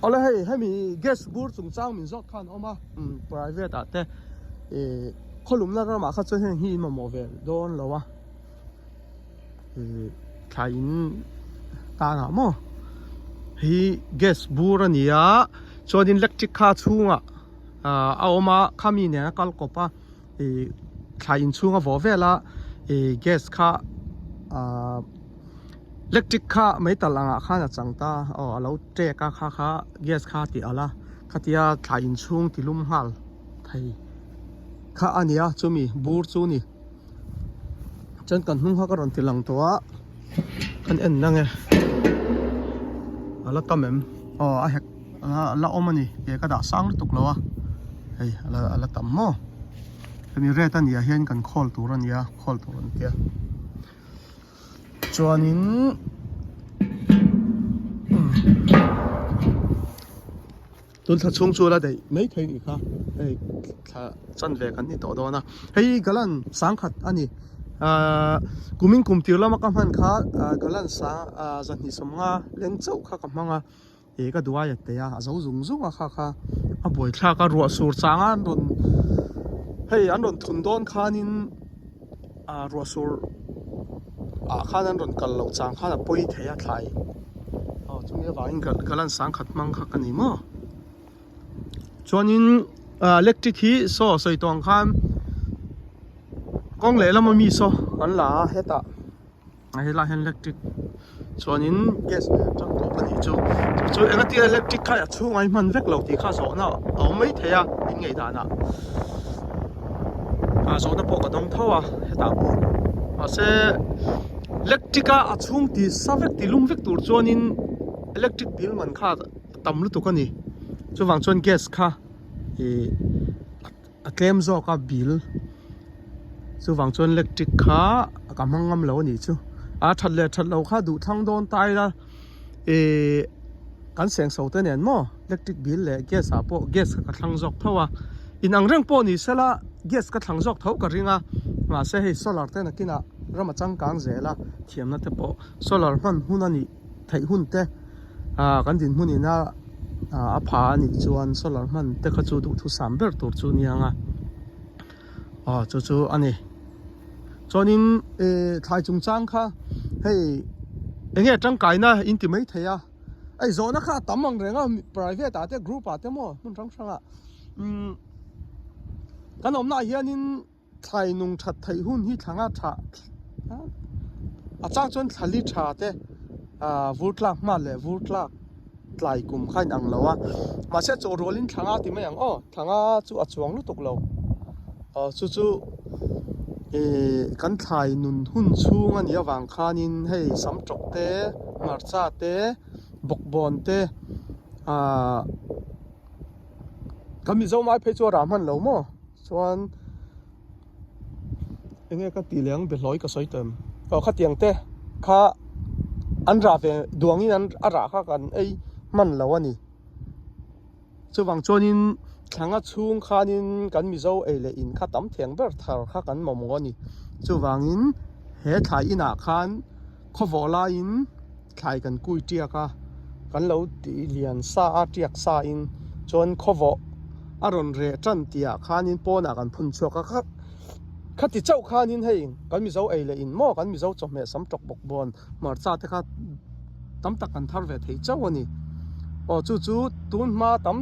ở đây hay mi guest bur chung chang min zot khan oma private ate kholum na ma kha chen hi ma mo ve don lawa thain ta na mo hi guest bur ania chodin electric kha chunga a oma khami ne kal kopa thain chunga vo vela guest kha electric kha mai talanga khana changta alo tre ka kha gas kha ti ala khatia thain chung tilum hal thai kha ania chumi bur chu ni chan kan hung ha ka ron tilang towa kan en nange ala tamem a hek ala omani ke ka da sang tuk lawa hei ala tam mo kami retan ya hian kan khol turan ya khol turan tia chuanin tun tha chung chu la dei mai thei ni kha ei tha chan ve kan ni to do na hei galan sang khat ani kuming kum tir lama ka man kha galan sa zan hi somnga leng chau kha ka manga ka duwa ya te ya zo zung zung kha a boi thla ka ro sur changa ron hei an ron thun don khanin ro sur khanan ron kal lo chang khana poi theya thlai chumi wain galan sang khat mang kha kani mo chuanin electric hi so soi tong khan kong le lama mi so an la heta hela hen electric chuanin yes chang ko pani chu engati electric kha chu ngai man vek lo ti kha so na au mai theya in ngei da na so na po ka dong thawa heta po ase electrica achung ti savek ti lum vek tur chuanin electric bill man kha tam lu tu kani chu wang chuan gas kha a claim zo ka bill chu wang chuan electric kha ka mangam lo ni chu that lo kha du thang don tai la kan seng so te nen mo electric bill le gas a po gas ka thang jok thawa in ang reng po ni sela gas ka thang jok thau ka ringa ma se he solar te na kina rama chang kang zela thiam na te po solar man hunani thai hun te kan din huni na a pha ni chuan solar man te kha chu du thu sam ber tur chu nianga chu ani chonin thai chung chang kha hei enge tang kai na intimate theya ai zona kha tamang renga private ate group ate mo mun tang sanga kan omna hianin thai nung that thai hun hi thanga tha achang chon thali tha te vurtlak ma le vurtlak tlai kum khain ang lawa ma se cho rolin thanga ti mai ang thanga chu achuang lu tuk lo chu kan thai nun hun chung ani awang khanin hei sam tok te marcha te bokbon te kami zo mai phe chu ram han lo mo chuan enge ka ti leng be loi ka soi tem kha tiang te kha an ra ve duangin an ara kha kan ei man lo ani chu wang chonin thanga chung khanin kan mi zo ei le in kha tam thiang ber thar kha kan mom ngoni chu wangin he thai ina khan khovola in thai kan kui tia ka kan lo ti lian sa tiak sa in chon khovo aron re chan tia khanin pona kan phun chuak ka khati chau khanin hei kan mi zo ei le in mo kan mi zo chome sam tok bok bon mar cha te kha tam tak kan thar ve thei chau ani chu tun ma tam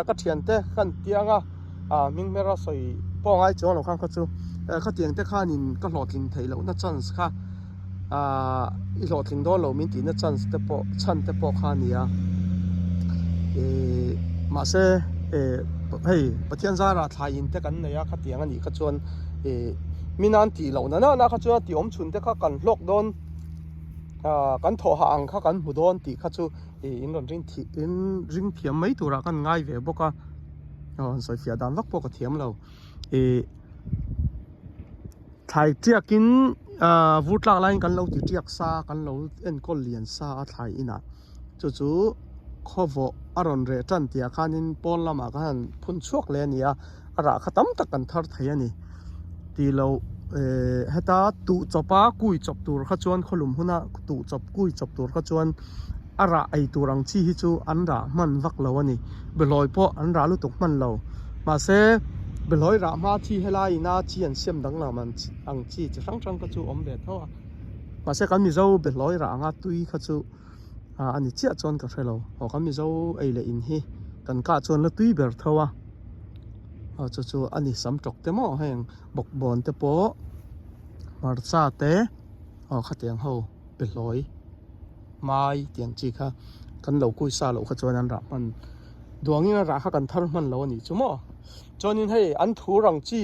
ka thian te khan tianga ming mera soi po ngai chon lo khang kha chu kha tiang te khanin ka hlotling thei lo na chance kha i hlotling do lo min ti na chance te po chan te po khania ma se hei pathian zara thain te kan neya kha tiang ani kha chuan minan ti lo na kha chu ti om chun te kha kan hlok don kan tho ha ang kha kan hu don ti kha chu in ring thiam mai tura kan ngai ve boka soi fia dan vak po ka thiam lo thai tiakin vutlak lain kan lo ti tiak sa kan lo en kol lian sa thai ina chu khovo aron re tan tia khanin pon lama kan phun chuak le nia ara khatam tak kan thar thai ani ti lo heta tu chopa kui chop tur kha chuan kholum huna tu chop kui chop tur kha chuan ara ai turang chi hi chu an ra man vak lo ani beloi po an ra lu tuk man lo ma se beloi ra ma chi helai na chi an siam dang la man ang chi chang chang ka chu om ve thawa ma se kan mi zo beloi ra nga tui kha chu ani chia chon ka hrelo ho kan mi zo ei le in hi kan ka chon la tui ber thawa chu chu ani sam tok te mo heng bok bon te po marcha te kha tiang ho beloi mai tiang chi kha kan lo kui sa lo kha chuan an ra man duangin ra kha kan thar man lo ani chumo chuanin hei an thu rang chi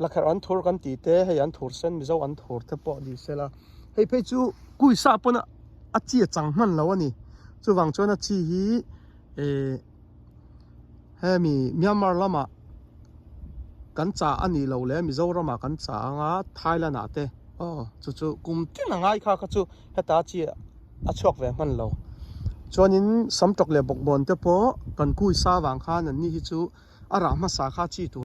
lakhar an thur kan ti te hei an thur sen mi zo an thur te po di sela hei pe chu kui sa pona a chi chang man lo ani chu wang chuan a chi hi hemi Myanmar lama kan cha ani lo le Mizoram kan cha anga Thailand ate chu chu kum tin angai kha chu heta chi a chok ve man lo chuanin samtok le bok bon te po kan kui sa wang khan an ni hi chu ara ma sa kha chi tu